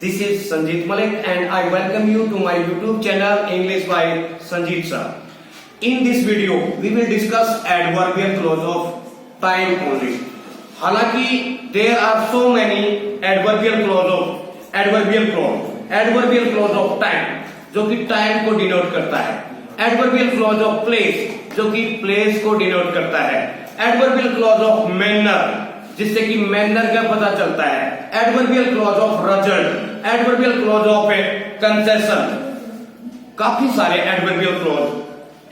This is Sanjeet Malik and I welcome you to my YouTube channel English by Sanjeet sir. In this video we will discuss adverbial clause of time only. हालांकि there are so many adverbial clause of time जो कि time को denote करता है, adverbial clause of place जो कि place को denote करता है, adverbial clause of manner जिससे कि मैनर का पता चलता है, adverbial clause of result, adverbial clause of concession. काफी सारे एडवर्बियल क्लॉज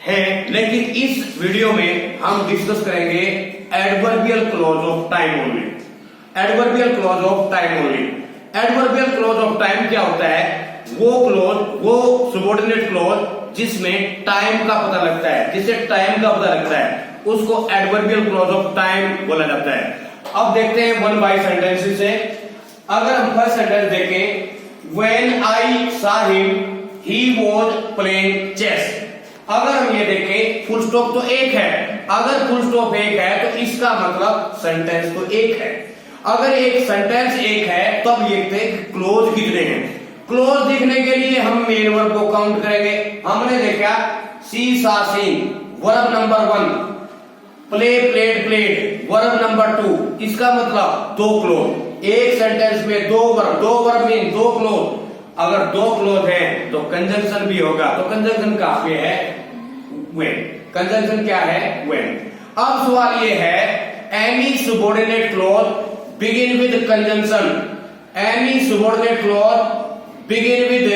हैं, लेकिन इस वीडियो में हम डिस्कस करेंगे adverbial clause of time only. Adverbial clause of time only. Adverbial clause of time क्या होता है? वो क्लॉज, वो सबऑर्डिनेट क्लॉज जिसमें टाइम का पता लगता है, जिससे टाइम का पता लगता है, उसको एडवर्बियल क्लॉज ऑफ टाइम बोला जाता है। अब देखते हैं वन बाय सेंटेंसेस से। अगर हम फर्स्ट सेंटेंस देखें, when I saw him he was playing chess. अगर हम ये देखें, फुल स्टॉप तो एक है, अगर फुल स्टॉप एक है तो इसका मतलब सेंटेंस तो एक है। अगर एक सेंटेंस एक है तब ये देखते हैं क्लोज कितने हैं। क्लोज दिखने के लिए हम मेन वर्ब को काउंट करेंगे। हमने देखा see saw seen, verb number 1, play played played, verb number 2, इसका मतलब दो क्लोज। एक सेंटेंस में दो वर्ब मीन दो क्लोज। अगर दो क्लोज है तो कंजंक्शन भी होगा, तो कंजंक्शन कहां पे है? व्हेन। कंजंक्शन क्या है? व्हेन। अब सवाल ये है, any subordinate clause begin with conjunction. Any subordinate clause begin with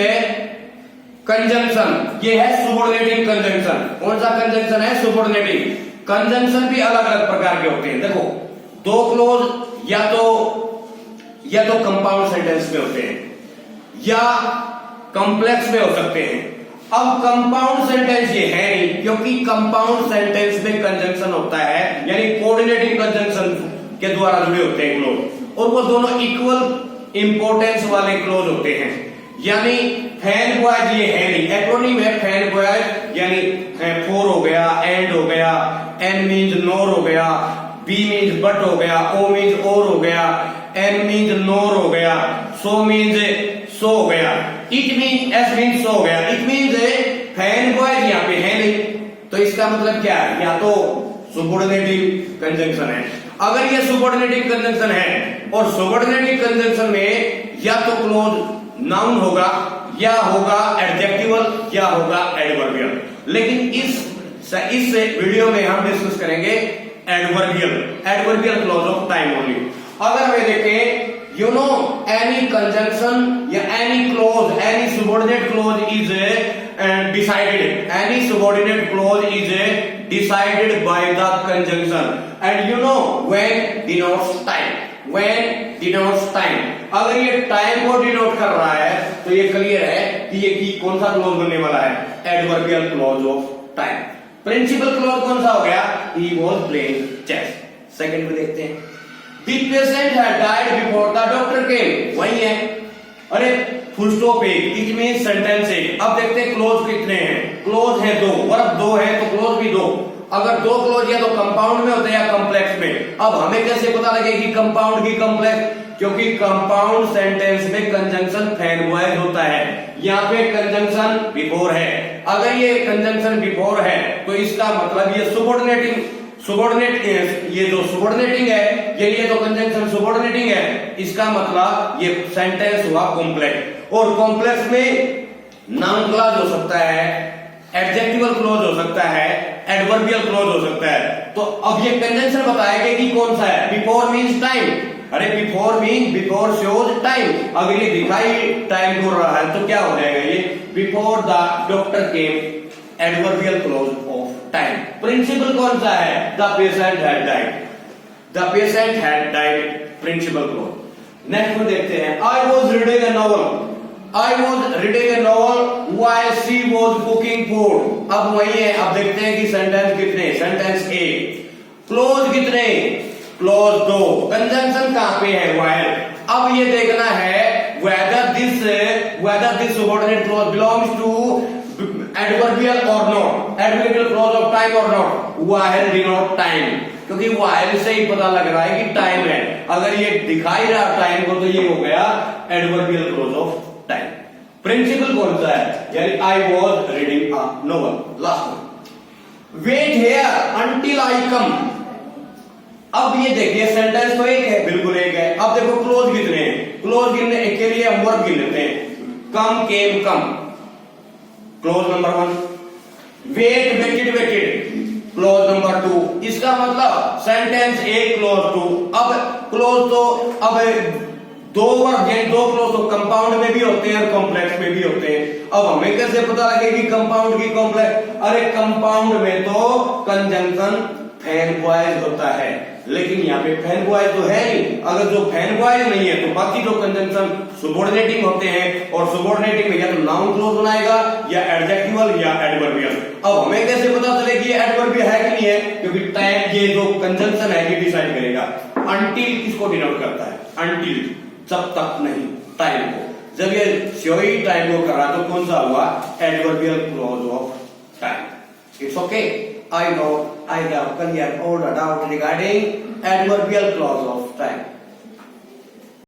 conjunction, ये है सबऑर्डिनेटिंग कंजंक्शन। कौन सा कंजंक्शन है? सबऑर्डिनेटिंग। कंजंक्शन भी अलग अलग प्रकार के होते हैं। देखो, दो क्लोज या तो कंपाउंड सेंटेंस में होते हैं या कॉम्प्लेक्स में हो सकते हैं। अब कंपाउंड सेंटेंस ये है नहीं, क्योंकि कंपाउंड सेंटेंस में कंजंक्शन होता है, यानी कोऑर्डिनेटिंग कंजंक्शन के द्वारा जुड़े होते हैं क्लोज, और वो दोनों इक्वल इंपॉर्टेंस वाले क्लोज होते हैं। यानी फैन बॉयज ये है नहीं, एक्रोनिम है फैन बॉयज, यानी फोर हो गया, एंड हो गया, एन मीन्स नोर हो गया, बी मीन्स बट हो गया, ओ मीन्स और हो गया, एन मीन्स नोर हो गया, सो मीन्स सो हो गया, it means S means so हो गया। इट मीन्स फैन बॉयज यहाँ पे है नहीं, तो इसका मतलब क्या है? या तो सबऑर्डिनेटिव कंजंक्शन है। अगर ये सबऑर्डिनेटिव कंजंक्शन है और सबऑर्डिनेटिव कंजंक्शन में या तो क्लोज नाउन होगा, या होगा एडजेक्टिवल, या होगा एडवर्बियल। लेकिन इस वीडियो में हम डिस्कस करेंगे adverbial clause of time only. अगर हमें देखें, यू नो एनी कंजंक्शन या any clause, any subordinate clause is decided, any subordinate clause is decided by the conjunction, and you know when denotes time. When denotes time, अगर ये time को denote कर रहा है तो ये क्लियर है कि ये की कौन सा क्लॉज बनने वाला है? Adverbial clause of time. Principal clause कौन सा हो गया? He was playing chess. Second में देखते हैं, the patient had died before the doctor came. वही है, अरे फुल स्टॉप एक, इट मींस सेंटेंस एक। अब देखते हैं क्लॉज कितने हैं। क्लॉज है दो, वर्ब दो है तो क्लॉज भी दो। अगर दो क्लॉज या तो कंपाउंड में होते हैं या कॉम्प्लेक्स में। अब हमें कैसे पता लगेगी कंपाउंड की कॉम्प्लेक्स? क्योंकि कंपाउंड सेंटेंस में कंजंक्शन फैन बॉयज होता है, यहाँ पे कंजंक्शन बिफोर है। अगर ये कंजंक्शन बिफोर है तो इसका मतलब ये ये जो सबऑर्डिनेटिंग है, ये जो कंजंक्शन सबऑर्डिनेटिंग है, इसका मतलब ये सेंटेंस हुआ कॉम्प्लेक्स। और कॉम्प्लेक्स में नाउन क्लॉज हो सकता है, एडजेक्टिवल क्लॉज हो सकता है, एडवर्बियल क्लॉज हो सकता है। तो अब ये कंजंक्शन बताएगा कि कौन सा है। बिफोर मीन्स टाइम, अरे before mean before shows time. अगर ये दिखाई टाइम को रहा है तो क्या हो जाएगा? ये before the doctor came, adverbial clause of time. Principal कौन सा है? The patient had died, the patient had died, principal clause. Next में देखते हैं, I was reading a novel, I was reading a novel while she was cooking food. अब वही है। अब देखते हैं कि सेंटेंस कितने। सेंटेंस ए, क्लोज कितने? क्लोज दो। कंजंक्शन कहां पे है? while। अब ये देखना है whether this subordinate clause belongs to adverbial or not, adverbial clause of time or not। while denote time, क्योंकि while से ही पता लग रहा है कि टाइम है। अगर ये दिखाई रहा टाइम को तो ये हो गया adverbial clause of time. Principal कौन सा है? यानी I was reading a novel. Last one, wait here until I come. अब ये देखिए सेंटेंस तो एक है, बिल्कुल एक है। अब देखो क्लोज कितने हैं? क्लोज गिनने के लिए हम वर्ब गिन लेते हैं। Come, came, come, clause number 1। Wait, waited, waited, clause number 2। इसका मतलब सेंटेंस एक, क्लोज 2। अब क्लोज तो अब दो वर्ब यानी दो क्लोज तो कंपाउंड में भी होते हैं और कॉम्प्लेक्स में भी होते हैं। अब हमें कैसे पता लगेगी कंपाउंड की कॉम्प्लेक्स? अरे कंपाउंड में तो कंजंक्शन फैन बॉयज होता है, लेकिन यहाँ पे फैन बॉयज तो है नहीं। अगर जो फैन बॉयज नहीं है तो बाकी जो कंजंक्शन सुबॉर्डिनेटिंग होते हैं, और सुबॉर्डिनेटिंग में या तो नाउन क्लोज बनाएगा या एडजेक्टिवल या एडवर्बियल। अब हमें कैसे पता चले कि एडवर्बियल है कि नहीं है? क्योंकि टाइम ये जो कंजंक्शन है ये डिसाइड करेगा। अंटिल किसको डिनोट करता है? अंटिल, जब तक नहीं, टाइम को। जब ये श्योरी टाइम को करा तो कौन सा हुआ? Adverbial clause of time. It's okay, I know I have cleared all the doubt regarding adverbial clause of time.